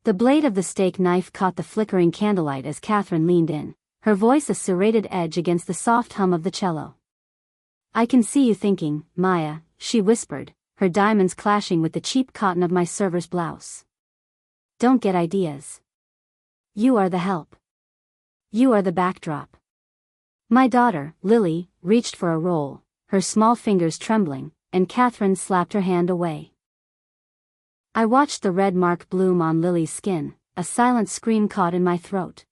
The blade of the steak knife caught the flickering candlelight as Catherine leaned in, her voice a serrated edge against the soft hum of the cello. "I can see you thinking, Maya," she whispered, her diamonds clashing with the cheap cotton of my server's blouse. "Don't get ideas. You are the help. You are the backdrop." My daughter, Lily, reached for a roll, her small fingers trembling, and Catherine slapped her hand away. I watched the red mark bloom on Lily's skin, a silent scream caught in my throat.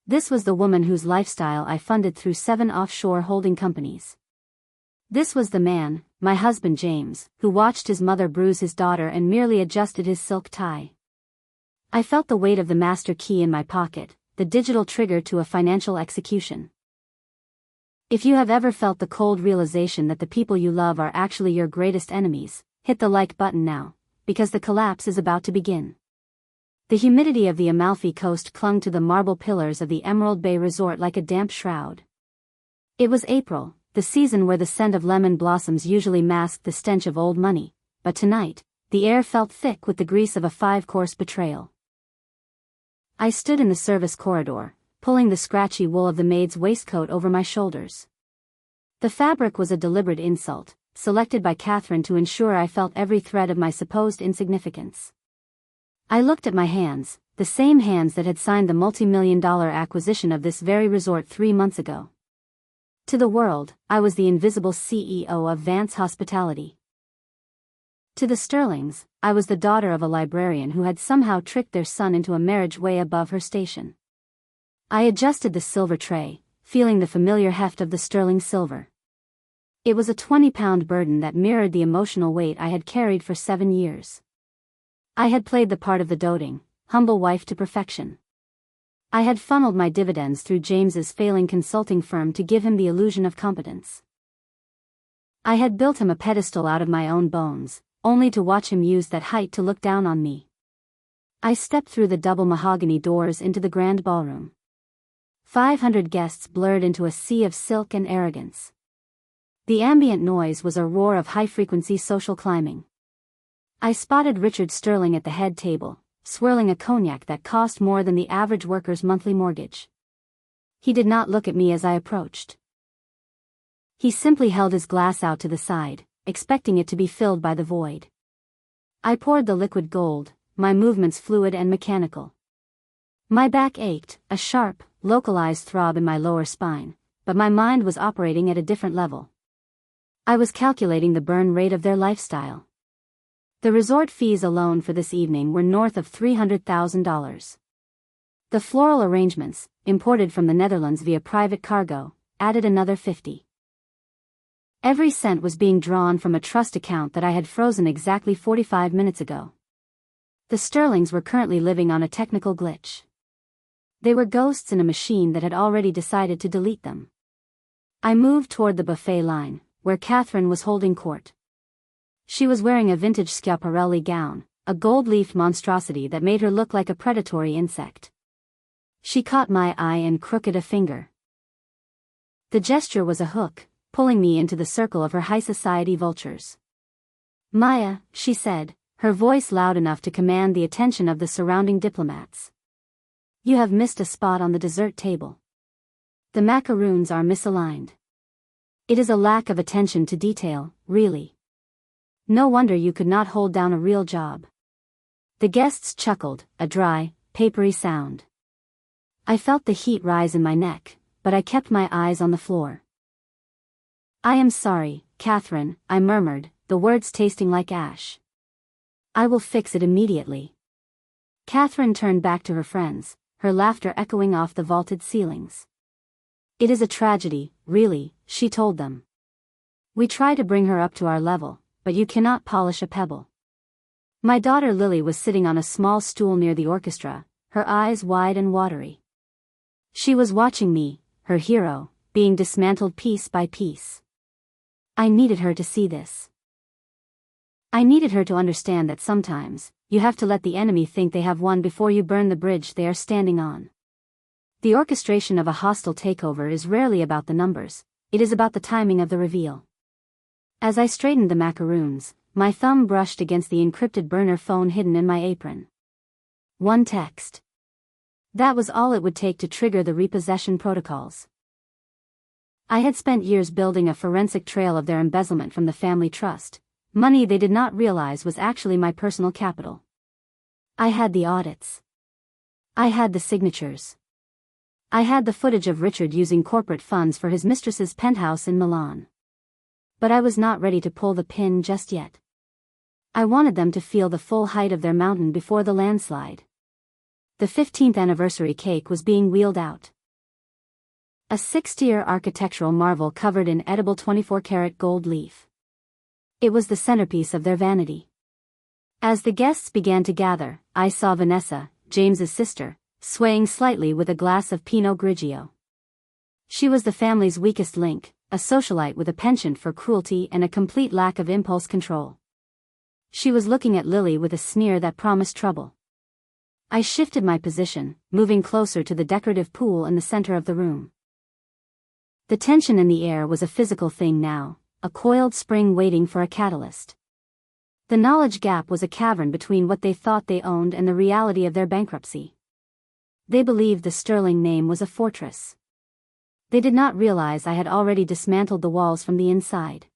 This was the woman whose lifestyle I funded through 7 offshore holding companies. This was the man, my husband James, who watched his mother bruise his daughter and merely adjusted his silk tie. I felt the weight of the master key in my pocket, the digital trigger to a financial execution. If you have ever felt the cold realization that the people you love are actually your greatest enemies, hit the like button now, because the collapse is about to begin. The humidity of the Amalfi Coast clung to the marble pillars of the Emerald Bay Resort like a damp shroud. It was April, the season where the scent of lemon blossoms usually masked the stench of old money, but tonight, the air felt thick with the grease of a 5-course betrayal. I stood in the service corridor, pulling the scratchy wool of the maid's waistcoat over my shoulders. The fabric was a deliberate insult, selected by Catherine to ensure I felt every thread of my supposed insignificance. I looked at my hands, the same hands that had signed the multi-million-dollar acquisition of this very resort 3 months ago. To the world, I was the invisible CEO of Vance Hospitality. To the Sterlings, I was the daughter of a librarian who had somehow tricked their son into a marriage way above her station. I adjusted the silver tray, feeling the familiar heft of the sterling silver. It was a 20-pound burden that mirrored the emotional weight I had carried for 7 years. I had played the part of the doting, humble wife to perfection. I had funneled my dividends through James's failing consulting firm to give him the illusion of competence. I had built him a pedestal out of my own bones, only to watch him use that height to look down on me. I stepped through the double mahogany doors into the grand ballroom. 500 guests blurred into a sea of silk and arrogance. The ambient noise was a roar of high-frequency social climbing. I spotted Richard Sterling at the head table, swirling a cognac that cost more than the average worker's monthly mortgage. He did not look at me as I approached. He simply held his glass out to the side, expecting it to be filled by the void. I poured the liquid gold, my movements fluid and mechanical. My back ached, a sharp, localized throb in my lower spine, but my mind was operating at a different level. I was calculating the burn rate of their lifestyle. The resort fees alone for this evening were north of $300,000. The floral arrangements, imported from the Netherlands via private cargo, added another 50. Every cent was being drawn from a trust account that I had frozen exactly 45 minutes ago. The Sterlings were currently living on a technical glitch. They were ghosts in a machine that had already decided to delete them. I moved toward the buffet line, where Catherine was holding court. She was wearing a vintage Schiaparelli gown, a gold-leafed monstrosity that made her look like a predatory insect. She caught my eye and crooked a finger. The gesture was a hook, pulling me into the circle of her high society vultures. "Maya," she said, her voice loud enough to command the attention of the surrounding diplomats. "You have missed a spot on the dessert table. The macaroons are misaligned. It is a lack of attention to detail, really. No wonder you could not hold down a real job." The guests chuckled, a dry, papery sound. I felt the heat rise in my neck, but I kept my eyes on the floor. "I am sorry, Catherine," I murmured, the words tasting like ash. "I will fix it immediately." Catherine turned back to her friends, her laughter echoing off the vaulted ceilings. "It is a tragedy, really," she told them. "We try to bring her up to our level, but you cannot polish a pebble." My daughter Lily was sitting on a small stool near the orchestra, her eyes wide and watery. She was watching me, her hero, being dismantled piece by piece. I needed her to see this. I needed her to understand that sometimes, you have to let the enemy think they have won before you burn the bridge they are standing on. The orchestration of a hostile takeover is rarely about the numbers, it is about the timing of the reveal. As I straightened the macaroons, my thumb brushed against the encrypted burner phone hidden in my apron. One text. That was all it would take to trigger the repossession protocols. I had spent years building a forensic trail of their embezzlement from the family trust, money they did not realize was actually my personal capital. I had the audits. I had the signatures. I had the footage of Richard using corporate funds for his mistress's penthouse in Milan. But I was not ready to pull the pin just yet. I wanted them to feel the full height of their mountain before the landslide. The 15th anniversary cake was being wheeled out. A 6-tier architectural marvel covered in edible 24-karat gold leaf. It was the centerpiece of their vanity. As the guests began to gather, I saw Vanessa, James's sister, swaying slightly with a glass of Pinot Grigio. She was the family's weakest link, a socialite with a penchant for cruelty and a complete lack of impulse control. She was looking at Lily with a sneer that promised trouble. I shifted my position, moving closer to the decorative pool in the center of the room. The tension in the air was a physical thing now, a coiled spring waiting for a catalyst. The knowledge gap was a cavern between what they thought they owned and the reality of their bankruptcy. They believed the Sterling name was a fortress. They did not realize I had already dismantled the walls from the inside.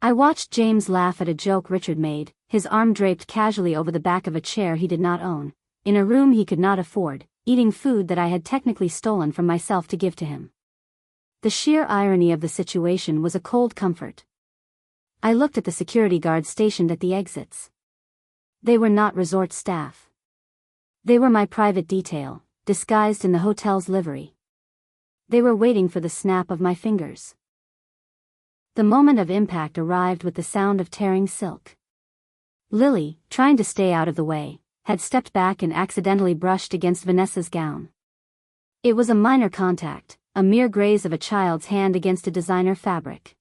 I watched James laugh at a joke Richard made, his arm draped casually over the back of a chair he did not own, in a room he could not afford, eating food that I had technically stolen from myself to give to him. The sheer irony of the situation was a cold comfort. I looked at the security guards stationed at the exits. They were not resort staff. They were my private detail, disguised in the hotel's livery. They were waiting for the snap of my fingers. The moment of impact arrived with the sound of tearing silk. Lily, trying to stay out of the way, had stepped back and accidentally brushed against Vanessa's gown. It was a minor contact, a mere graze of a child's hand against a designer fabric.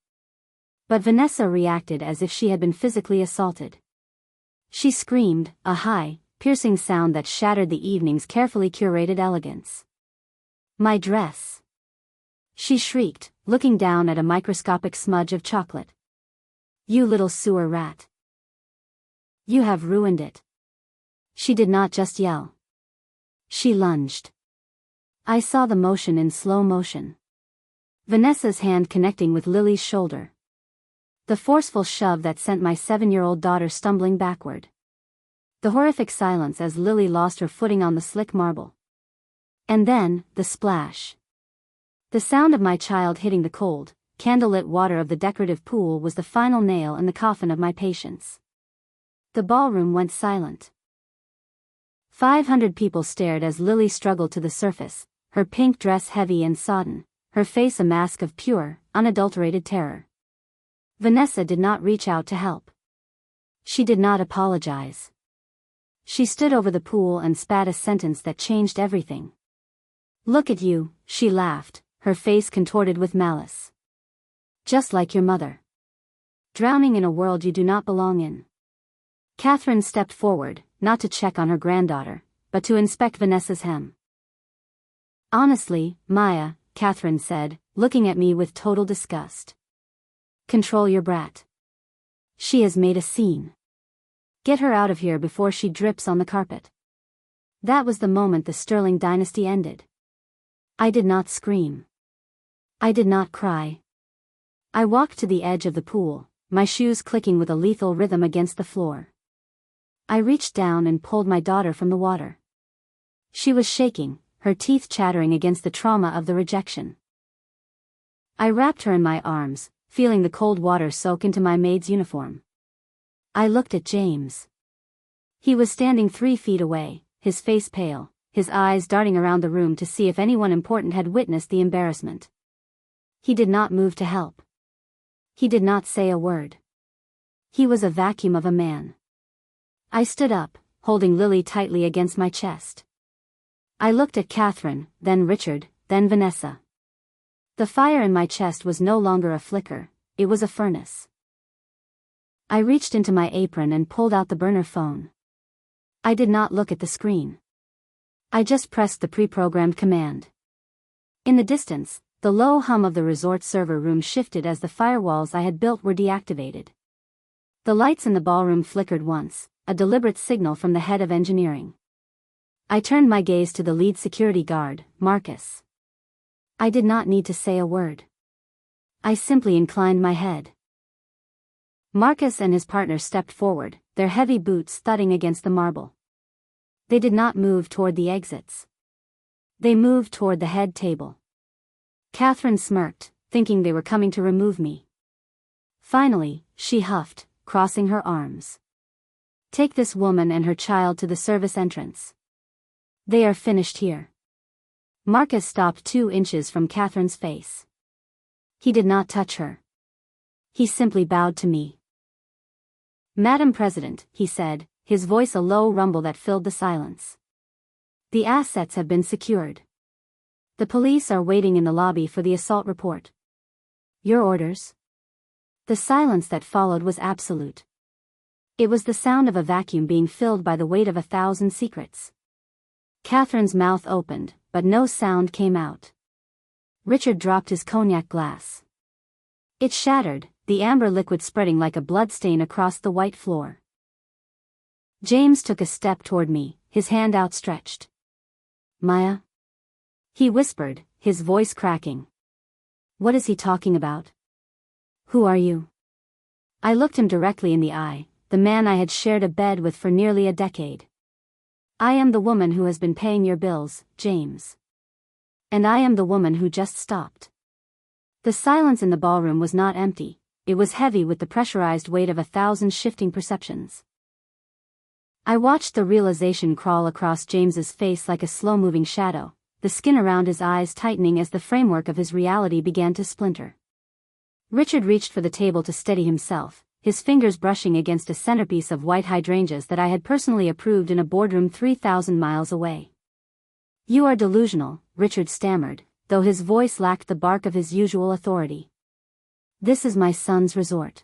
But Vanessa reacted as if she had been physically assaulted. She screamed, a high, piercing sound that shattered the evening's carefully curated elegance. "My dress!" She shrieked, looking down at a microscopic smudge of chocolate. "You little sewer rat. You have ruined it." She did not just yell. She lunged. I saw the motion in slow motion. Vanessa's hand connecting with Lily's shoulder. The forceful shove that sent my 7-year-old daughter stumbling backward. The horrific silence as Lily lost her footing on the slick marble. And then, the splash. The sound of my child hitting the cold, candlelit water of the decorative pool was the final nail in the coffin of my patience. The ballroom went silent. 500 people stared as Lily struggled to the surface, her pink dress heavy and sodden, her face a mask of pure, unadulterated terror. Vanessa did not reach out to help. She did not apologize. She stood over the pool and spat a sentence that changed everything. "Look at you," she laughed, her face contorted with malice. "Just like your mother. Drowning in a world you do not belong in." Catherine stepped forward, not to check on her granddaughter, but to inspect Vanessa's hem. "Honestly, Maya," Catherine said, looking at me with total disgust. "Control your brat. She has made a scene. Get her out of here before she drips on the carpet." That was the moment the Sterling dynasty ended. I did not scream. I did not cry. I walked to the edge of the pool, my shoes clicking with a lethal rhythm against the floor. I reached down and pulled my daughter from the water. She was shaking, her teeth chattering against the trauma of the rejection. I wrapped her in my arms, feeling the cold water soak into my maid's uniform. I looked at James. He was standing 3 feet away, his face pale, his eyes darting around the room to see if anyone important had witnessed the embarrassment. He did not move to help. He did not say a word. He was a vacuum of a man. I stood up, holding Lily tightly against my chest. I looked at Catherine, then Richard, then Vanessa. The fire in my chest was no longer a flicker, it was a furnace. I reached into my apron and pulled out the burner phone. I did not look at the screen. I just pressed the pre-programmed command. In the distance, the low hum of the resort server room shifted as the firewalls I had built were deactivated. The lights in the ballroom flickered once, a deliberate signal from the head of engineering. I turned my gaze to the lead security guard, Marcus. I did not need to say a word. I simply inclined my head. Marcus and his partner stepped forward, their heavy boots thudding against the marble. They did not move toward the exits. They moved toward the head table. Catherine smirked, thinking they were coming to remove me. Finally, she huffed, crossing her arms. Take this woman and her child to the service entrance. They are finished here. Marcus stopped 2 inches from Catherine's face. He did not touch her. He simply bowed to me. Madam President, he said, his voice a low rumble that filled the silence. The assets have been secured. The police are waiting in the lobby for the assault report. Your orders? The silence that followed was absolute. It was the sound of a vacuum being filled by the weight of 1,000 secrets. Catherine's mouth opened, but no sound came out. Richard dropped his cognac glass. It shattered, the amber liquid spreading like a bloodstain across the white floor. James took a step toward me, his hand outstretched. Maya? He whispered, his voice cracking. What is he talking about? Who are you? I looked him directly in the eye, the man I had shared a bed with for nearly a decade. I am the woman who has been paying your bills, James. And I am the woman who just stopped. The silence in the ballroom was not empty, it was heavy with the pressurized weight of 1,000 shifting perceptions. I watched the realization crawl across James's face like a slow-moving shadow, the skin around his eyes tightening as the framework of his reality began to splinter. Richard reached for the table to steady himself, his fingers brushing against a centerpiece of white hydrangeas that I had personally approved in a boardroom 3,000 miles away. You are delusional, Richard stammered, though his voice lacked the bark of his usual authority. This is my son's resort.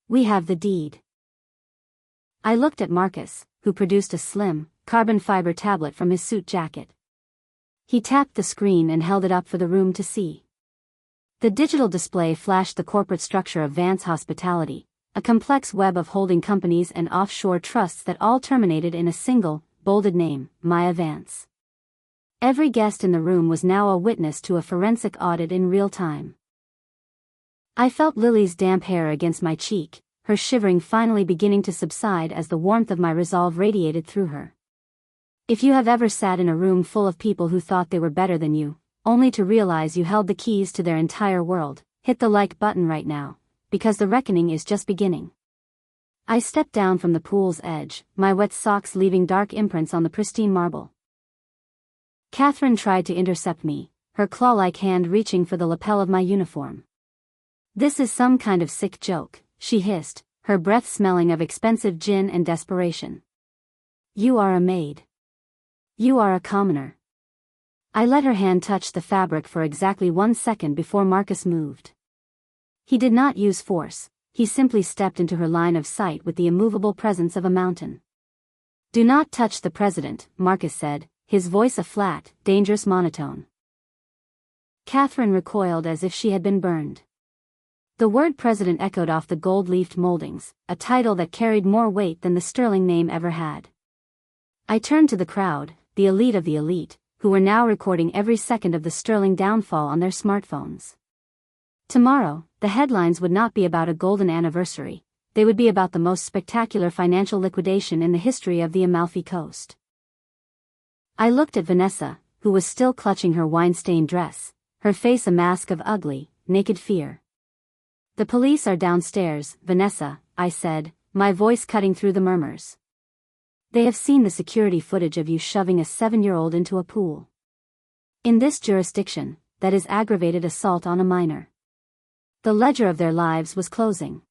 We have the deed. I looked at Marcus, who produced a slim, carbon fiber tablet from his suit jacket. He tapped the screen and held it up for the room to see. The digital display flashed the corporate structure of Vance Hospitality, a complex web of holding companies and offshore trusts that all terminated in a single, bolded name, Maya Vance. Every guest in the room was now a witness to a forensic audit in real time. I felt Lily's damp hair against my cheek, her shivering finally beginning to subside as the warmth of my resolve radiated through her. If you have ever sat in a room full of people who thought they were better than you, only to realize you held the keys to their entire world, hit the like button right now, because the reckoning is just beginning. I stepped down from the pool's edge, my wet socks leaving dark imprints on the pristine marble. Catherine tried to intercept me, her claw-like hand reaching for the lapel of my uniform. This is some kind of sick joke, she hissed, her breath smelling of expensive gin and desperation. You are a maid. You are a commoner. I let her hand touch the fabric for exactly 1 second before Marcus moved. He did not use force, he simply stepped into her line of sight with the immovable presence of a mountain. Do not touch the president, Marcus said, his voice a flat, dangerous monotone. Catherine recoiled as if she had been burned. The word president echoed off the gold-leafed moldings, a title that carried more weight than the Sterling name ever had. I turned to the crowd, the elite of the elite, who were now recording every second of the Sterling downfall on their smartphones. Tomorrow, the headlines would not be about a golden anniversary, they would be about the most spectacular financial liquidation in the history of the Amalfi Coast. I looked at Vanessa, who was still clutching her wine-stained dress, her face a mask of ugly, naked fear. The police are downstairs, Vanessa, I said, my voice cutting through the murmurs. They have seen the security footage of you shoving a 7-year-old into a pool. In this jurisdiction, that is aggravated assault on a minor. The ledger of their lives was closing.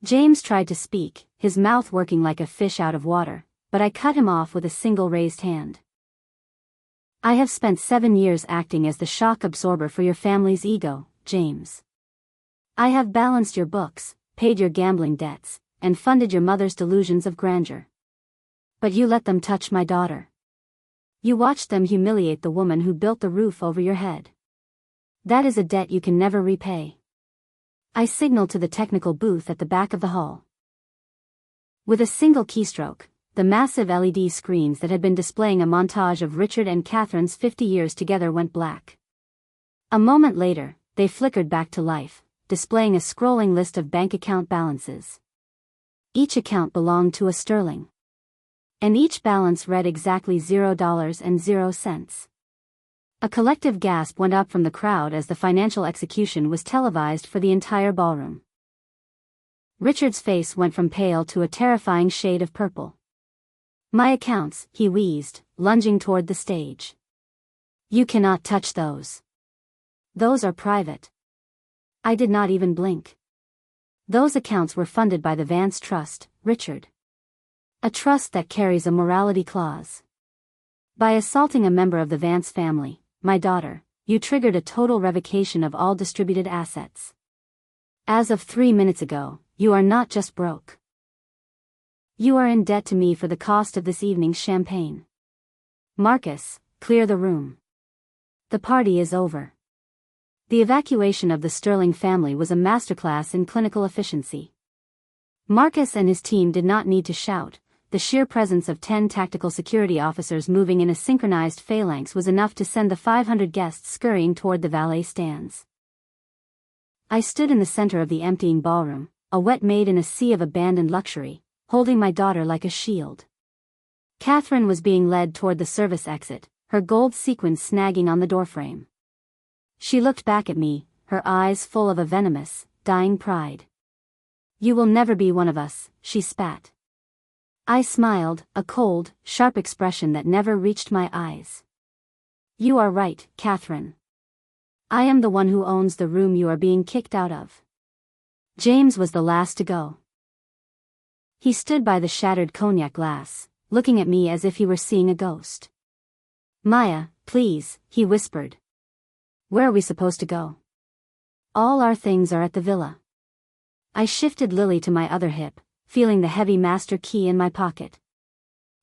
James tried to speak, his mouth working like a fish out of water, but I cut him off with a single raised hand. I have spent 7 years acting as the shock absorber for your family's ego, James. I have balanced your books, paid your gambling debts, and funded your mother's delusions of grandeur. But you let them touch my daughter. You watched them humiliate the woman who built the roof over your head. That is a debt you can never repay. I signaled to the technical booth at the back of the hall. With a single keystroke, the massive LED screens that had been displaying a montage of Richard and Catherine's 50 years together went black. A moment later, they flickered back to life, displaying a scrolling list of bank account balances. Each account belonged to a Sterling. And each balance read exactly $0.00. A collective gasp went up from the crowd as the financial execution was televised for the entire ballroom. Richard's face went from pale to a terrifying shade of purple. "My accounts," he wheezed, lunging toward the stage. "You cannot touch those. Those are private." I did not even blink. Those accounts were funded by the Vance Trust, Richard. A trust that carries a morality clause. By assaulting a member of the Vance family, my daughter, you triggered a total revocation of all distributed assets. As of 3 minutes ago, you are not just broke. You are in debt to me for the cost of this evening's champagne. Marcus, clear the room. The party is over. The evacuation of the Sterling family was a masterclass in clinical efficiency. Marcus and his team did not need to shout. The sheer presence of 10 tactical security officers moving in a synchronized phalanx was enough to send the 500 guests scurrying toward the valet stands. I stood in the center of the emptying ballroom, a wet maid in a sea of abandoned luxury, holding my daughter like a shield. Catherine was being led toward the service exit, her gold sequins snagging on the doorframe. She looked back at me, her eyes full of a venomous, dying pride. "You will never be one of us," she spat. I smiled, a cold, sharp expression that never reached my eyes. "You are right, Catherine. I am the one who owns the room you are being kicked out of." James was the last to go. He stood by the shattered cognac glass, looking at me as if he were seeing a ghost. "Maya, please," he whispered. "Where are we supposed to go?" "All our things are at the villa." I shifted Lily to my other hip, feeling the heavy master key in my pocket.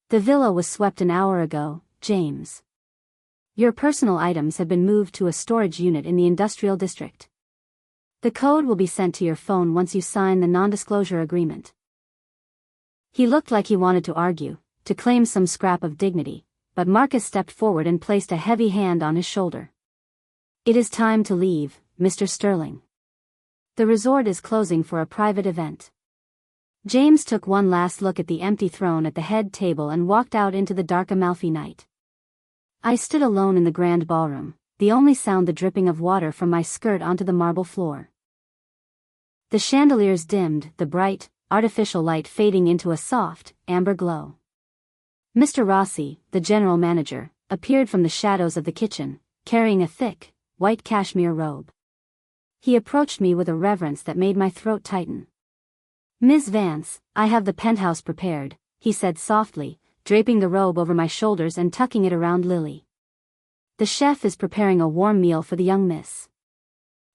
"The villa was swept an hour ago, James. Your personal items have been moved to a storage unit in the industrial district. The code will be sent to your phone once you sign the non-disclosure agreement." He looked like he wanted to argue, to claim some scrap of dignity, but Marcus stepped forward and placed a heavy hand on his shoulder. "It is time to leave, Mr. Sterling. The resort is closing for a private event." James took one last look at the empty throne at the head table and walked out into the dark Amalfi night. I stood alone in the grand ballroom, the only sound the dripping of water from my skirt onto the marble floor. The chandeliers dimmed, the bright, artificial light fading into a soft, amber glow. Mr. Rossi, the general manager, appeared from the shadows of the kitchen, carrying a thick, white cashmere robe. He approached me with a reverence that made my throat tighten. "Ms. Vance, I have the penthouse prepared," he said softly, draping the robe over my shoulders and tucking it around Lily. "The chef is preparing a warm meal for the young miss.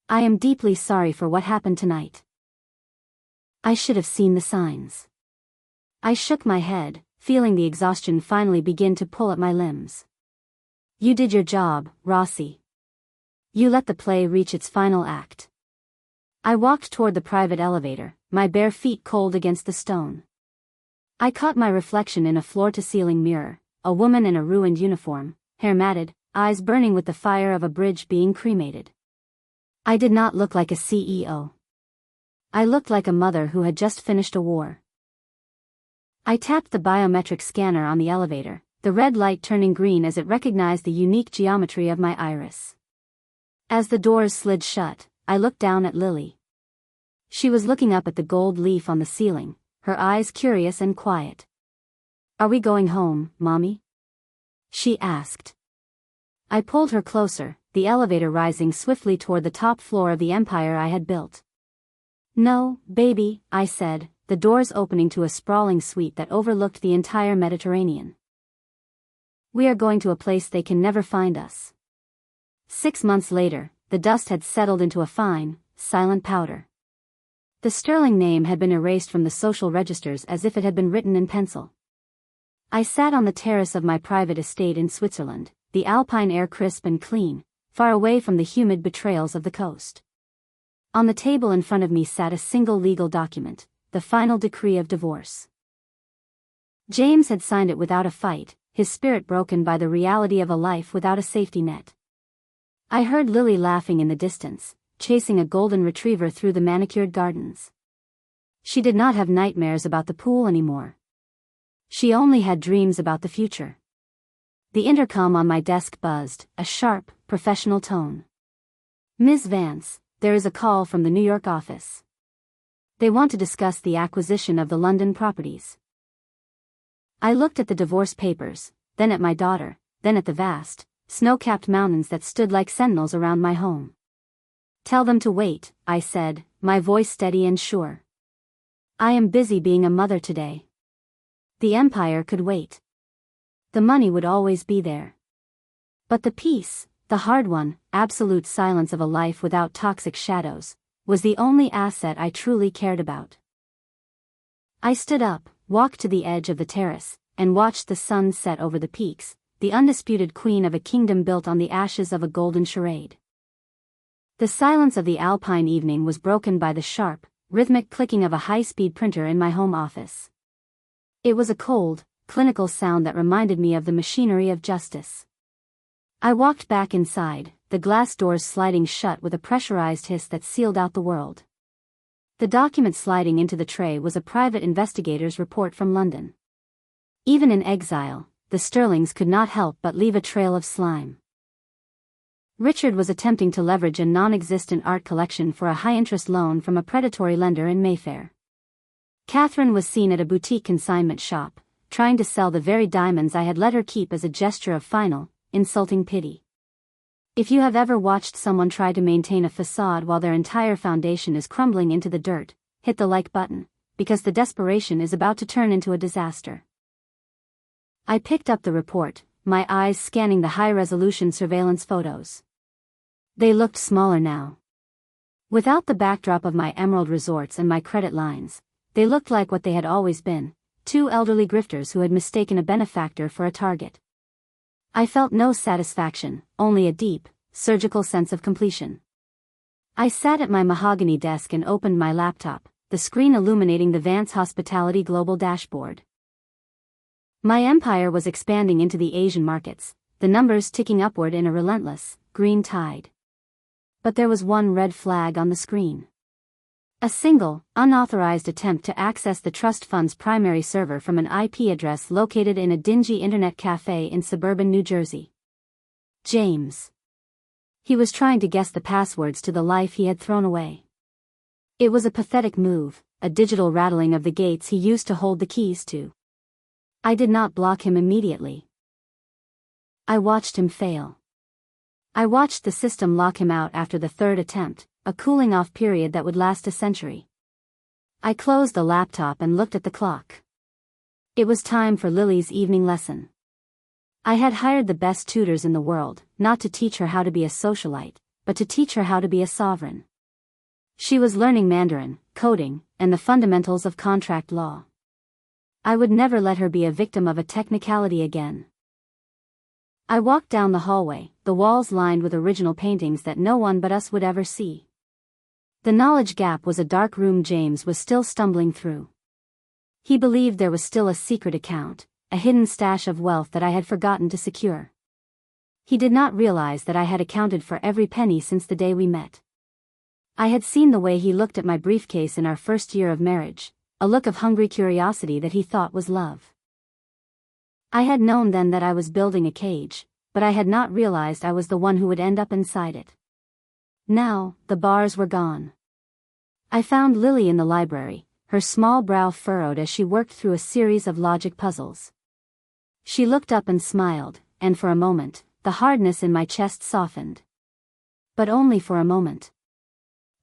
I am deeply sorry for what happened tonight." I should have seen the signs. I shook my head, feeling the exhaustion finally begin to pull at my limbs. "You did your job, Rossi. You let the play reach its final act." I walked toward the private elevator, my bare feet cold against the stone. I caught my reflection in a floor-to-ceiling mirror, a woman in a ruined uniform, hair matted, eyes burning with the fire of a bridge being cremated. I did not look like a CEO. I looked like a mother who had just finished a war. I tapped the biometric scanner on the elevator, the red light turning green as it recognized the unique geometry of my iris. As the doors slid shut, I looked down at Lily. She was looking up at the gold leaf on the ceiling, her eyes curious and quiet. "Are we going home, Mommy?" she asked. I pulled her closer, the elevator rising swiftly toward the top floor of the empire I had built. "No, baby," I said, the doors opening to a sprawling suite that overlooked the entire Mediterranean. "We are going to a place they can never find us." 6 months later, the dust had settled into a fine, silent powder. The Sterling name had been erased from the social registers as if it had been written in pencil. I sat on the terrace of my private estate in Switzerland, the alpine air crisp and clean, far away from the humid betrayals of the coast. On the table in front of me sat a single legal document, the final decree of divorce. James had signed it without a fight, his spirit broken by the reality of a life without a safety net. I heard Lily laughing in the distance, chasing a golden retriever through the manicured gardens. She did not have nightmares about the pool anymore. She only had dreams about the future. The intercom on my desk buzzed, a sharp, professional tone. "Ms. Vance, there is a call from the New York office. They want to discuss the acquisition of the London properties." I looked at the divorce papers, then at my daughter, then at the vast, snow-capped mountains that stood like sentinels around my home. "Tell them to wait," I said, my voice steady and sure. "I am busy being a mother today." The empire could wait. The money would always be there. But the peace, the hard one, absolute silence of a life without toxic shadows, was the only asset I truly cared about. I stood up, walked to the edge of the terrace, and watched the sun set over the peaks, the undisputed queen of a kingdom built on the ashes of a golden charade. The silence of the alpine evening was broken by the sharp, rhythmic clicking of a high-speed printer in my home office. It was a cold, clinical sound that reminded me of the machinery of justice. I walked back inside, the glass doors sliding shut with a pressurized hiss that sealed out the world. The document sliding into the tray was a private investigator's report from London. Even in exile, the Sterlings could not help but leave a trail of slime. Richard was attempting to leverage a non-existent art collection for a high-interest loan from a predatory lender in Mayfair. Catherine was seen at a boutique consignment shop, trying to sell the very diamonds I had let her keep as a gesture of final, insulting pity. If you have ever watched someone try to maintain a facade while their entire foundation is crumbling into the dirt, hit the like button, because the desperation is about to turn into a disaster. I picked up the report, my eyes scanning the high-resolution surveillance photos. They looked smaller now. Without the backdrop of my emerald resorts and my credit lines, they looked like what they had always been, two elderly grifters who had mistaken a benefactor for a target. I felt no satisfaction, only a deep, surgical sense of completion. I sat at my mahogany desk and opened my laptop, the screen illuminating the Vance Hospitality global dashboard. My empire was expanding into the Asian markets, the numbers ticking upward in a relentless, green tide. But there was one red flag on the screen. A single, unauthorized attempt to access the trust fund's primary server from an IP address located in a dingy internet cafe in suburban New Jersey. James. He was trying to guess the passwords to the life he had thrown away. It was a pathetic move, a digital rattling of the gates he used to hold the keys to. I did not block him immediately. I watched him fail. I watched the system lock him out after the third attempt, a cooling-off period that would last a century. I closed the laptop and looked at the clock. It was time for Lily's evening lesson. I had hired the best tutors in the world, not to teach her how to be a socialite, but to teach her how to be a sovereign. She was learning Mandarin, coding, and the fundamentals of contract law. I would never let her be a victim of a technicality again. I walked down the hallway, the walls lined with original paintings that no one but us would ever see. The knowledge gap was a dark room James was still stumbling through. He believed there was still a secret account, a hidden stash of wealth that I had forgotten to secure. He did not realize that I had accounted for every penny since the day we met. I had seen the way he looked at my briefcase in our first year of marriage, a look of hungry curiosity that he thought was love. I had known then that I was building a cage, but I had not realized I was the one who would end up inside it. Now, the bars were gone. I found Lily in the library, her small brow furrowed as she worked through a series of logic puzzles. She looked up and smiled, and for a moment, the hardness in my chest softened. But only for a moment.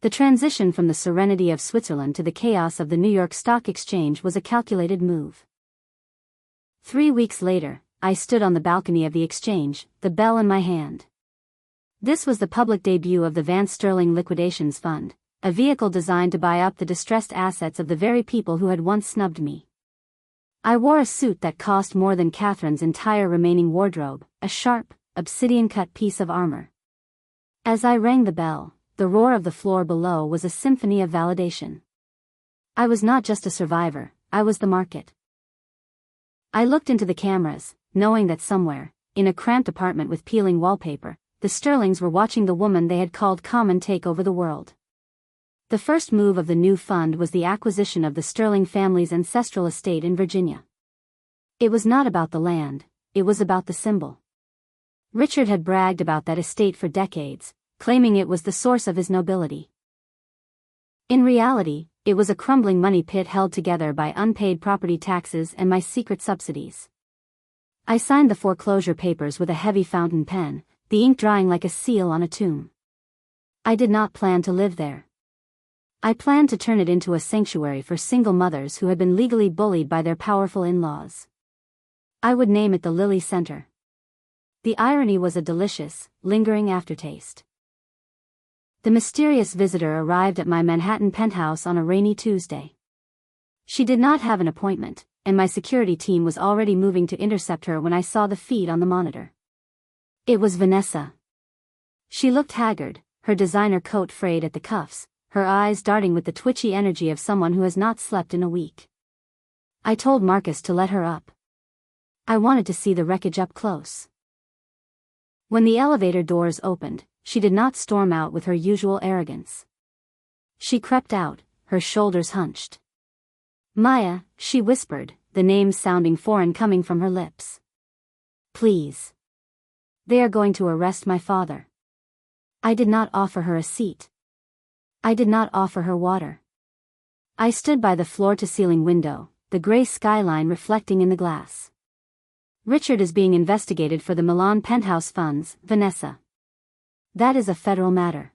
The transition from the serenity of Switzerland to the chaos of the New York Stock Exchange was a calculated move. 3 weeks later, I stood on the balcony of the exchange, the bell in my hand. This was the public debut of the Vance Sterling Liquidations Fund, a vehicle designed to buy up the distressed assets of the very people who had once snubbed me. I wore a suit that cost more than Catherine's entire remaining wardrobe, a sharp, obsidian-cut piece of armor. As I rang the bell, the roar of the floor below was a symphony of validation. I was not just a survivor, I was the market. I looked into the cameras, knowing that somewhere, in a cramped apartment with peeling wallpaper, the Sterlings were watching the woman they had called common take over the world. The first move of the new fund was the acquisition of the Sterling family's ancestral estate in Virginia. It was not about the land, it was about the symbol. Richard had bragged about that estate for decades, claiming it was the source of his nobility. In reality, it was a crumbling money pit held together by unpaid property taxes and my secret subsidies. I signed the foreclosure papers with a heavy fountain pen, the ink drying like a seal on a tomb. I did not plan to live there. I planned to turn it into a sanctuary for single mothers who had been legally bullied by their powerful in-laws. I would name it the Lily Center. The irony was a delicious, lingering aftertaste. The mysterious visitor arrived at my Manhattan penthouse on a rainy Tuesday. She did not have an appointment, and my security team was already moving to intercept her when I saw the feed on the monitor. It was Vanessa. She looked haggard, her designer coat frayed at the cuffs, her eyes darting with the twitchy energy of someone who has not slept in a week. I told Marcus to let her up. I wanted to see the wreckage up close. When the elevator doors opened, she did not storm out with her usual arrogance. She crept out, her shoulders hunched. Maya, she whispered, the name sounding foreign coming from her lips. Please. They are going to arrest my father. I did not offer her a seat. I did not offer her water. I stood by the floor-to-ceiling window, the gray skyline reflecting in the glass. Richard is being investigated for the Milan penthouse funds, Vanessa. That is a federal matter.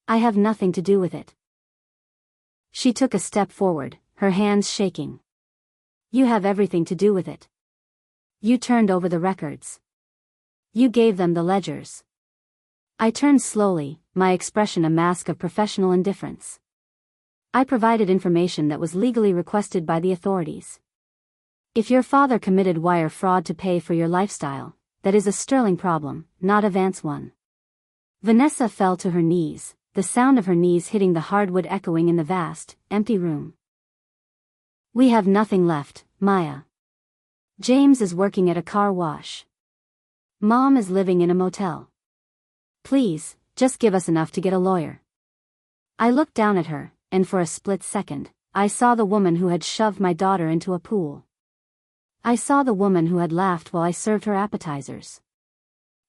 I have nothing to do with it. She took a step forward, her hands shaking. You have everything to do with it. You turned over the records. You gave them the ledgers. I turned slowly, my expression a mask of professional indifference. I provided information that was legally requested by the authorities. If your father committed wire fraud to pay for your lifestyle, that is a Sterling problem, not a Vance one. Vanessa fell to her knees, the sound of her knees hitting the hardwood echoing in the vast, empty room. We have nothing left, Maya. James is working at a car wash. Mom is living in a motel. Please, just give us enough to get a lawyer. I looked down at her, and for a split second, I saw the woman who had shoved my daughter into a pool. I saw the woman who had laughed while I served her appetizers.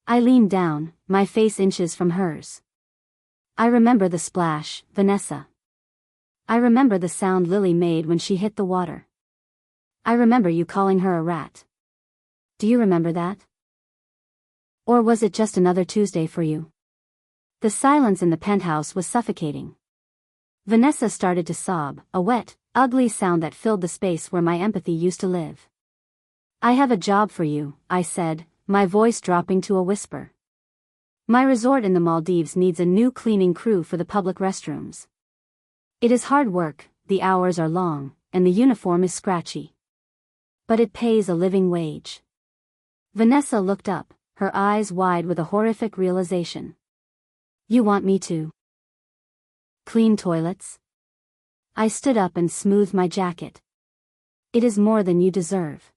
I leaned down, my face inches from hers. I remember the splash, Vanessa. I remember the sound Lily made when she hit the water. I remember you calling her a rat. Do you remember that? Or was it just another Tuesday for you? The silence in the penthouse was suffocating. Vanessa started to sob, a wet, ugly sound that filled the space where my empathy used to live. I have a job for you, I said, my voice dropping to a whisper. My resort in the Maldives needs a new cleaning crew for the public restrooms. It is hard work, the hours are long, and the uniform is scratchy. But it pays a living wage. Vanessa looked up, her eyes wide with a horrific realization. You want me to clean toilets? I stood up and smoothed my jacket. It is more than you deserve.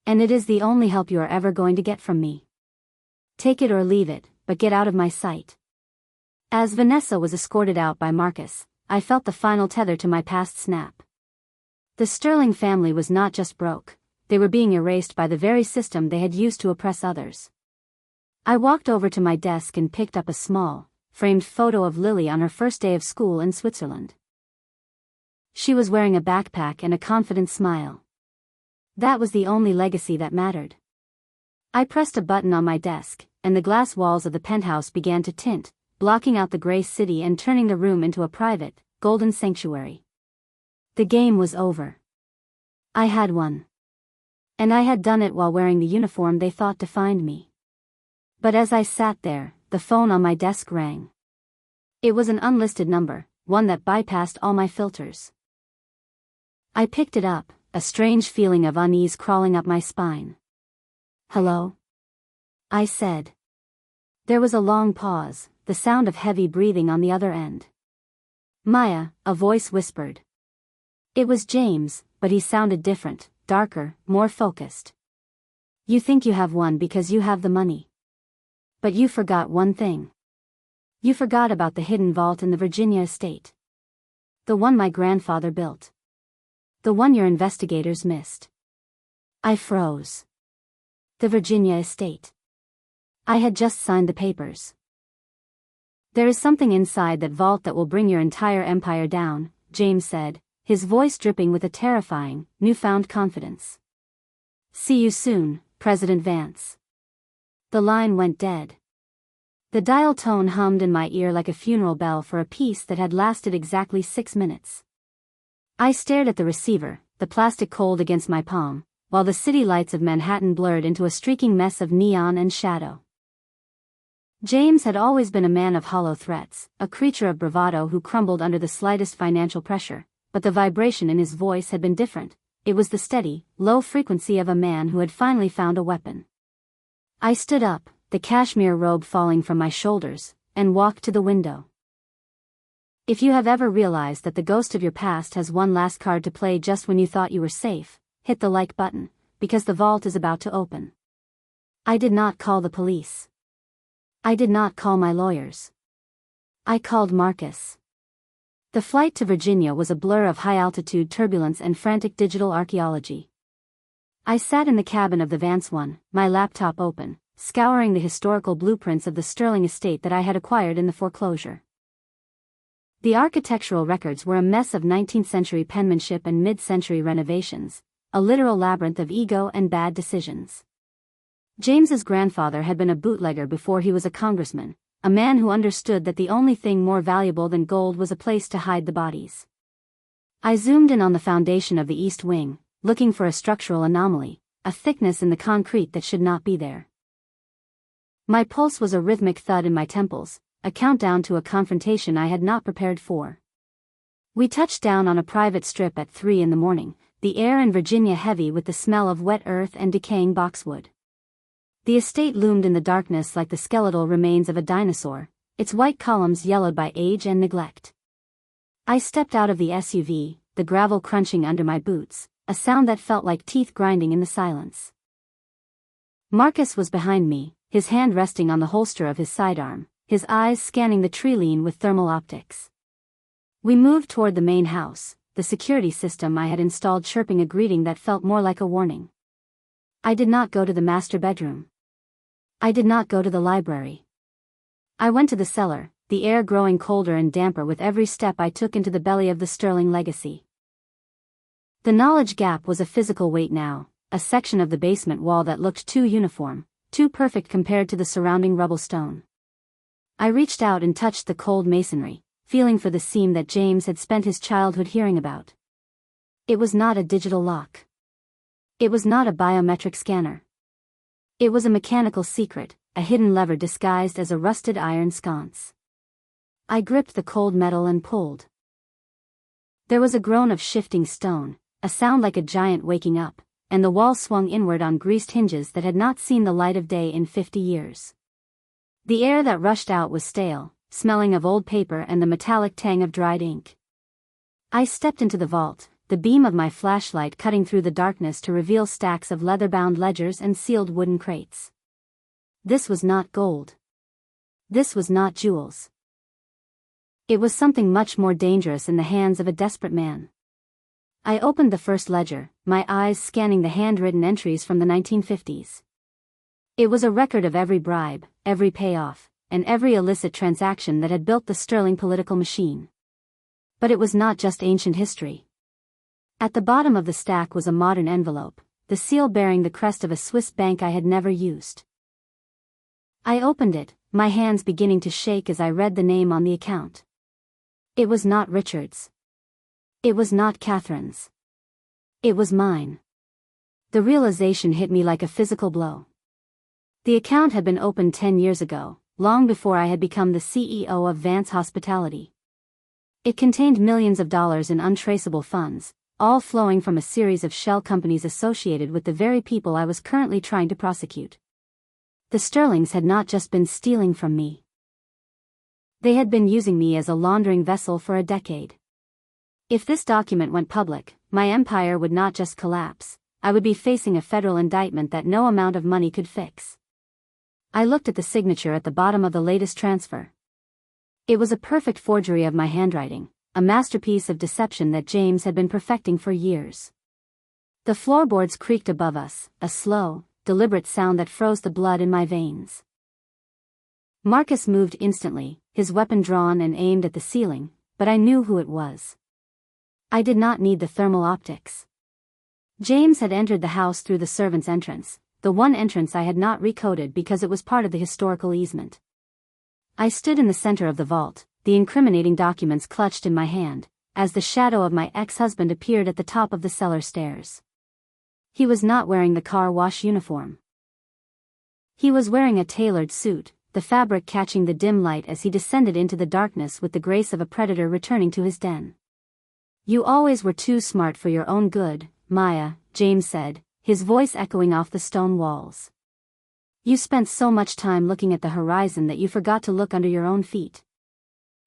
And it is the only help you are ever going to get from me. Take it or leave it, but get out of my sight. As Vanessa was escorted out by Marcus, I felt the final tether to my past snap. The Sterling family was not just broke, they were being erased by the very system they had used to oppress others. I walked over to my desk and picked up a small, framed photo of Lily on her first day of school in Switzerland. She was wearing a backpack and a confident smile. That was the only legacy that mattered. I pressed a button on my desk, and the glass walls of the penthouse began to tint, blocking out the gray city and turning the room into a private, golden sanctuary. The game was over. I had won. And I had done it while wearing the uniform they thought defined me. But as I sat there, the phone on my desk rang. It was an unlisted number, one that bypassed all my filters. I picked it up, a strange feeling of unease crawling up my spine. Hello? I said. There was a long pause, the sound of heavy breathing on the other end. Maya, a voice whispered. It was James, but he sounded different, darker, more focused. You think you have won because you have the money. But you forgot one thing. You forgot about the hidden vault in the Virginia estate. The one my grandfather built. The one your investigators missed. I froze. The Virginia estate. I had just signed the papers. There is something inside that vault that will bring your entire empire down, James said, his voice dripping with a terrifying, newfound confidence. See you soon, President Vance. The line went dead. The dial tone hummed in my ear like a funeral bell for a piece that had lasted exactly 6 minutes. I stared at the receiver, the plastic cold against my palm, while the city lights of Manhattan blurred into a streaking mess of neon and shadow. James had always been a man of hollow threats, a creature of bravado who crumbled under the slightest financial pressure, but the vibration in his voice had been different. It was the steady, low frequency of a man who had finally found a weapon. I stood up, the cashmere robe falling from my shoulders, and walked to the window. If you have ever realized that the ghost of your past has one last card to play just when you thought you were safe, hit the like button, because the vault is about to open. I did not call the police. I did not call my lawyers. I called Marcus. The flight to Virginia was a blur of high-altitude turbulence and frantic digital archaeology. I sat in the cabin of the Vance one, my laptop open, scouring the historical blueprints of the Sterling estate that I had acquired in the foreclosure. The architectural records were a mess of 19th-century penmanship and mid-century renovations, a literal labyrinth of ego and bad decisions. James's grandfather had been a bootlegger before he was a congressman, a man who understood that the only thing more valuable than gold was a place to hide the bodies. I zoomed in on the foundation of the east wing, looking for a structural anomaly, a thickness in the concrete that should not be there. My pulse was a rhythmic thud in my temples, a countdown to a confrontation I had not prepared for. We touched down on a private strip at 3 a.m, the air in Virginia heavy with the smell of wet earth and decaying boxwood. The estate loomed in the darkness like the skeletal remains of a dinosaur, its white columns yellowed by age and neglect. I stepped out of the SUV, the gravel crunching under my boots, a sound that felt like teeth grinding in the silence. Marcus was behind me, his hand resting on the holster of his sidearm, his eyes scanning the tree-line with thermal optics. We moved toward the main house, the security system I had installed chirping a greeting that felt more like a warning. I did not go to the master bedroom. I did not go to the library. I went to the cellar, the air growing colder and damper with every step I took into the belly of the Sterling legacy. The knowledge gap was a physical weight now, a section of the basement wall that looked too uniform, too perfect compared to the surrounding rubble stone. I reached out and touched the cold masonry, feeling for the seam that James had spent his childhood hearing about. It was not a digital lock. It was not a biometric scanner. It was a mechanical secret, a hidden lever disguised as a rusted iron sconce. I gripped the cold metal and pulled. There was a groan of shifting stone, a sound like a giant waking up, and the wall swung inward on greased hinges that had not seen the light of day in 50 years. The air that rushed out was stale, smelling of old paper and the metallic tang of dried ink. I stepped into the vault, the beam of my flashlight cutting through the darkness to reveal stacks of leather-bound ledgers and sealed wooden crates. This was not gold. This was not jewels. It was something much more dangerous in the hands of a desperate man. I opened the first ledger, my eyes scanning the handwritten entries from the 1950s. It was a record of every bribe, every payoff, and every illicit transaction that had built the Sterling political machine. But it was not just ancient history. At the bottom of the stack was a modern envelope, the seal bearing the crest of a Swiss bank I had never used. I opened it, my hands beginning to shake as I read the name on the account. It was not Richard's. It was not Catherine's. It was mine. The realization hit me like a physical blow. The account had been opened 10 years ago, long before I had become the CEO of Vance Hospitality. It contained millions of dollars in untraceable funds, all flowing from a series of shell companies associated with the very people I was currently trying to prosecute. The Sterlings had not just been stealing from me. They had been using me as a laundering vessel for a decade. If this document went public, my empire would not just collapse, I would be facing a federal indictment that no amount of money could fix. I looked at the signature at the bottom of the latest transfer. It was a perfect forgery of my handwriting, a masterpiece of deception that James had been perfecting for years. The floorboards creaked above us, a slow, deliberate sound that froze the blood in my veins. Marcus moved instantly, his weapon drawn and aimed at the ceiling, but I knew who it was. I did not need the thermal optics. James had entered the house through the servants' entrance, the one entrance I had not recoded because it was part of the historical easement. I stood in the center of the vault, the incriminating documents clutched in my hand, as the shadow of my ex-husband appeared at the top of the cellar stairs. He was not wearing the car wash uniform. He was wearing a tailored suit, the fabric catching the dim light as he descended into the darkness with the grace of a predator returning to his den. "You always were too smart for your own good, Maya," James said, his voice echoing off the stone walls. "You spent so much time looking at the horizon that you forgot to look under your own feet."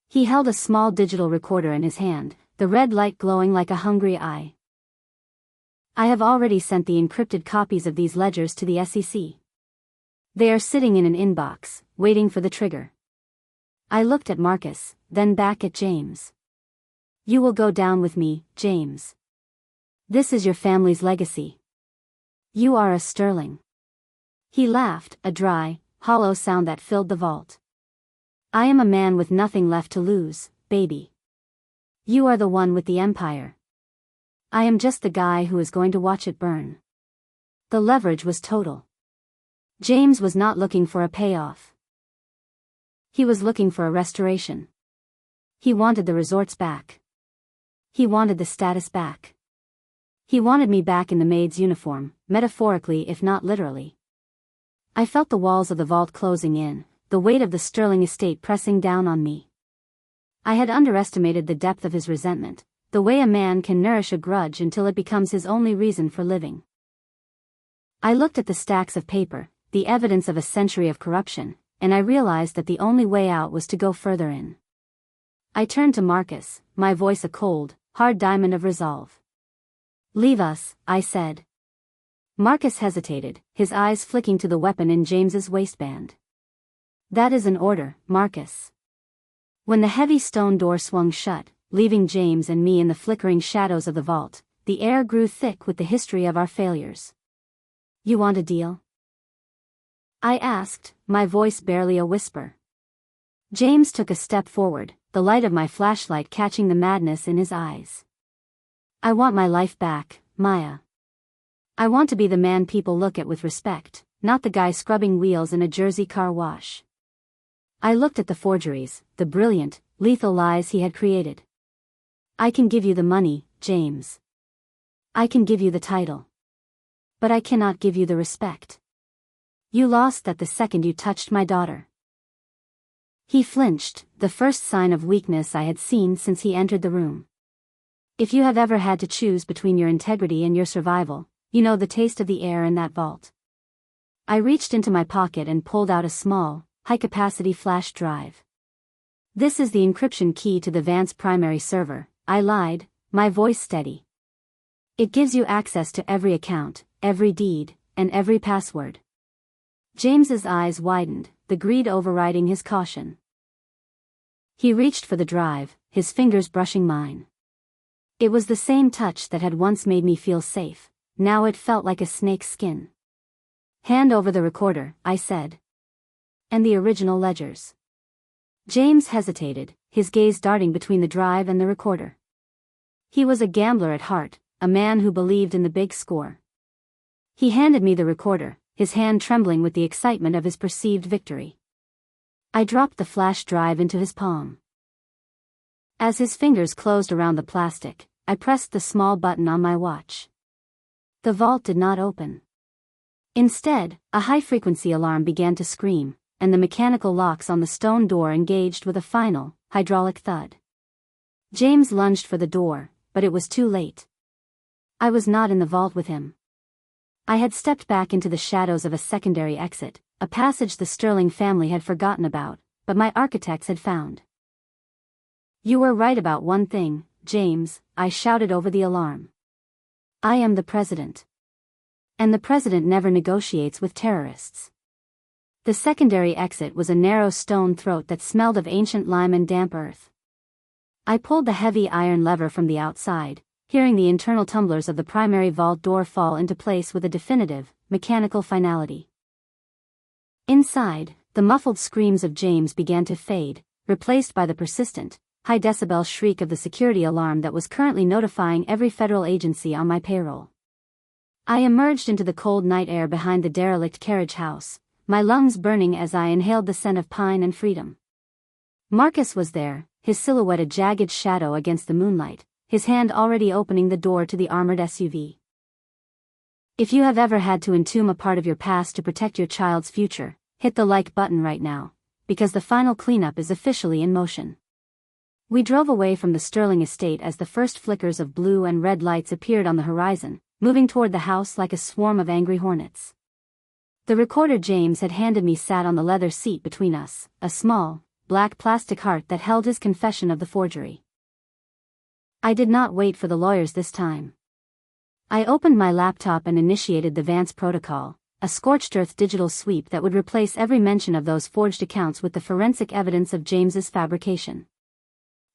He held a small digital recorder in his hand, the red light glowing like a hungry eye. "I have already sent the encrypted copies of these ledgers to the SEC. They are sitting in an inbox, waiting for the trigger." I looked at Marcus, then back at James. "You will go down with me, James. This is your family's legacy. You are a Sterling." He laughed, a dry, hollow sound that filled the vault. "I am a man with nothing left to lose, baby. You are the one with the empire. I am just the guy who is going to watch it burn." The leverage was total. James was not looking for a payoff. He was looking for a restoration. He wanted the resorts back. He wanted the status back. He wanted me back in the maid's uniform, metaphorically if not literally. I felt the walls of the vault closing in, the weight of the Sterling estate pressing down on me. I had underestimated the depth of his resentment, the way a man can nourish a grudge until it becomes his only reason for living. I looked at the stacks of paper, the evidence of a century of corruption, and I realized that the only way out was to go further in. I turned to Marcus, my voice a cold, hard diamond of resolve. "Leave us," I said. Marcus hesitated, his eyes flicking to the weapon in James's waistband. "That is an order, Marcus." When the heavy stone door swung shut, leaving James and me in the flickering shadows of the vault, the air grew thick with the history of our failures. "You want a deal?" I asked, my voice barely a whisper. James took a step forward, the light of my flashlight catching the madness in his eyes. "I want my life back, Maya. I want to be the man people look at with respect, not the guy scrubbing wheels in a Jersey car wash." I looked at the forgeries, the brilliant, lethal lies he had created. "I can give you the money, James. I can give you the title. But I cannot give you the respect. You lost that the second you touched my daughter." He flinched, the first sign of weakness I had seen since he entered the room. If you have ever had to choose between your integrity and your survival, you know the taste of the air in that vault. I reached into my pocket and pulled out a small, high-capacity flash drive. "This is the encryption key to the Vance primary server," I lied, my voice steady. "It gives you access to every account, every deed, and every password." James's eyes widened, the greed overriding his caution. He reached for the drive, his fingers brushing mine. It was the same touch that had once made me feel safe, now it felt like a snake's skin. "Hand over the recorder," I said. "And the original ledgers." James hesitated, his gaze darting between the drive and the recorder. He was a gambler at heart, a man who believed in the big score. He handed me the recorder, his hand trembling with the excitement of his perceived victory. I dropped the flash drive into his palm. As his fingers closed around the plastic, I pressed the small button on my watch. The vault did not open. Instead, a high-frequency alarm began to scream, and the mechanical locks on the stone door engaged with a final, hydraulic thud. James lunged for the door, but it was too late. I was not in the vault with him. I had stepped back into the shadows of a secondary exit, a passage the Sterling family had forgotten about, but my architects had found. "You were right about one thing, James," I shouted over the alarm. "I am the president. And the president never negotiates with terrorists. The secondary exit was a narrow stone throat that smelled of ancient lime and damp earth. I pulled the heavy iron lever from the outside, hearing the internal tumblers of the primary vault door fall into place with a definitive, mechanical finality. Inside, the muffled screams of James began to fade, replaced by the persistent, high-decibel shriek of the security alarm that was currently notifying every federal agency on my payroll. I emerged into the cold night air behind the derelict carriage house, my lungs burning as I inhaled the scent of pine and freedom. Marcus was there, his silhouette a jagged shadow against the moonlight, his hand already opening the door to the armored SUV. If you have ever had to entomb a part of your past to protect your child's future, hit the like button right now, because the final cleanup is officially in motion. We drove away from the Sterling estate as the first flickers of blue and red lights appeared on the horizon, moving toward the house like a swarm of angry hornets. The recorder James had handed me sat on the leather seat between us, a small, black plastic heart that held his confession of the forgery. I did not wait for the lawyers this time. I opened my laptop and initiated the Vance protocol, a scorched earth digital sweep that would replace every mention of those forged accounts with the forensic evidence of James's fabrication.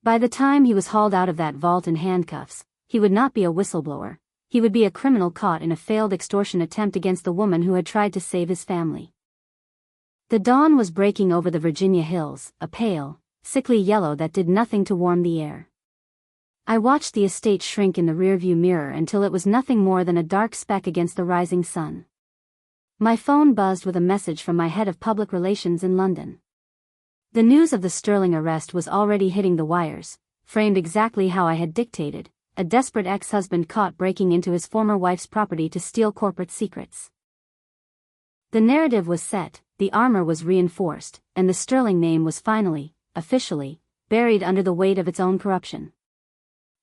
By the time he was hauled out of that vault in handcuffs, he would not be a whistleblower, he would be a criminal caught in a failed extortion attempt against the woman who had tried to save his family. The dawn was breaking over the Virginia hills, a pale, sickly yellow that did nothing to warm the air. I watched the estate shrink in the rearview mirror until it was nothing more than a dark speck against the rising sun. My phone buzzed with a message from my head of public relations in London. The news of the Sterling arrest was already hitting the wires, framed exactly how I had dictated, a desperate ex-husband caught breaking into his former wife's property to steal corporate secrets. The narrative was set, the armor was reinforced, and the Sterling name was finally, officially, buried under the weight of its own corruption.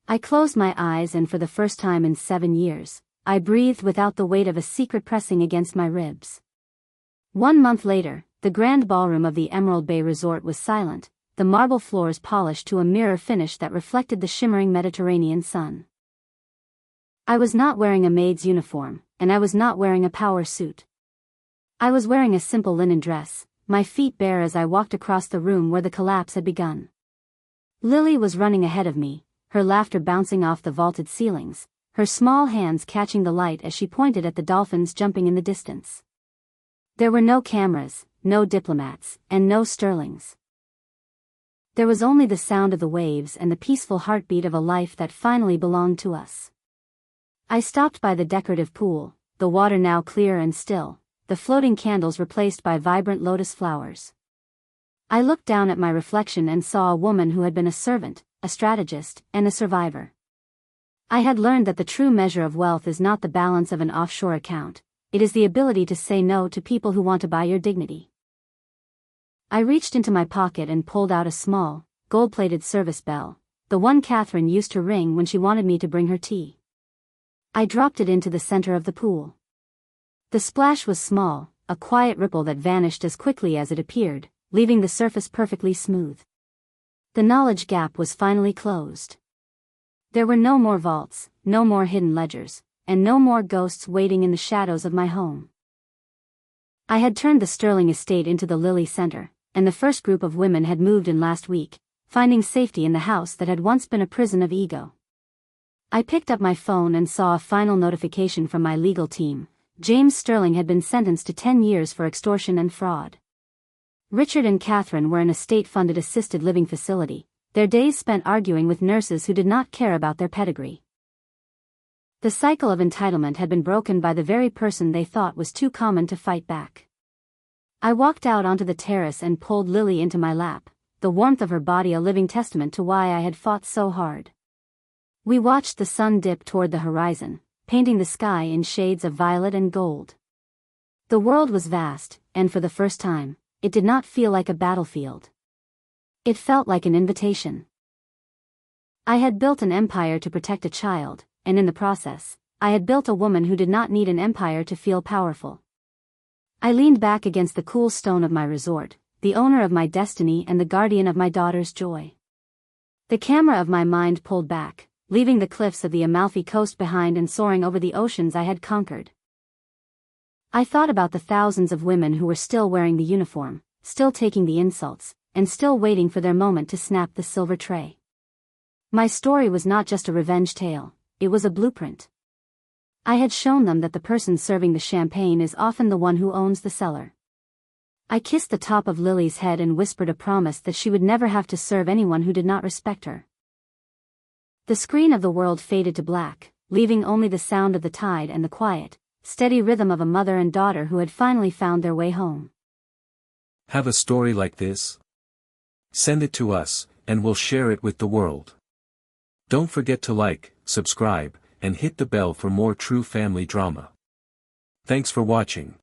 I closed my eyes and for the first time in 7 years, I breathed without the weight of a secret pressing against my ribs. 1 month later, the grand ballroom of the Emerald Bay Resort was silent, the marble floors polished to a mirror finish that reflected the shimmering Mediterranean sun. I was not wearing a maid's uniform, and I was not wearing a power suit. I was wearing a simple linen dress, my feet bare as I walked across the room where the collapse had begun. Lily was running ahead of me, her laughter bouncing off the vaulted ceilings, her small hands catching the light as she pointed at the dolphins jumping in the distance. There were no cameras, no diplomats, and no Sterlings. There was only the sound of the waves and the peaceful heartbeat of a life that finally belonged to us. I stopped by the decorative pool, the water now clear and still, the floating candles replaced by vibrant lotus flowers. I looked down at my reflection and saw a woman who had been a servant, a strategist, and a survivor. I had learned that the true measure of wealth is not the balance of an offshore account, it is the ability to say no to people who want to buy your dignity. I reached into my pocket and pulled out a small, gold-plated service bell, the one Catherine used to ring when she wanted me to bring her tea. I dropped it into the center of the pool. The splash was small, a quiet ripple that vanished as quickly as it appeared, leaving the surface perfectly smooth. The knowledge gap was finally closed. There were no more vaults, no more hidden ledgers, and no more ghosts waiting in the shadows of my home. I had turned the Sterling estate into the Lily Center, and the first group of women had moved in last week, finding safety in the house that had once been a prison of ego. I picked up my phone and saw a final notification from my legal team. James Sterling had been sentenced to 10 years for extortion and fraud. Richard and Catherine were in a state-funded assisted living facility, their days spent arguing with nurses who did not care about their pedigree. The cycle of entitlement had been broken by the very person they thought was too common to fight back. I walked out onto the terrace and pulled Lily into my lap, the warmth of her body a living testament to why I had fought so hard. We watched the sun dip toward the horizon, painting the sky in shades of violet and gold. The world was vast, and for the first time, it did not feel like a battlefield. It felt like an invitation. I had built an empire to protect a child, and in the process, I had built a woman who did not need an empire to feel powerful. I leaned back against the cool stone of my resort, the owner of my destiny and the guardian of my daughter's joy. The camera of my mind pulled back, leaving the cliffs of the Amalfi Coast behind and soaring over the oceans I had conquered. I thought about the thousands of women who were still wearing the uniform, still taking the insults, and still waiting for their moment to snap the silver tray. My story was not just a revenge tale, it was a blueprint. I had shown them that the person serving the champagne is often the one who owns the cellar. I kissed the top of Lily's head and whispered a promise that she would never have to serve anyone who did not respect her. The screen of the world faded to black, leaving only the sound of the tide and the quiet, steady rhythm of a mother and daughter who had finally found their way home. Have a story like this? Send it to us, and we'll share it with the world. Don't forget to like, subscribe, and hit the bell for more true family drama. Thanks for watching.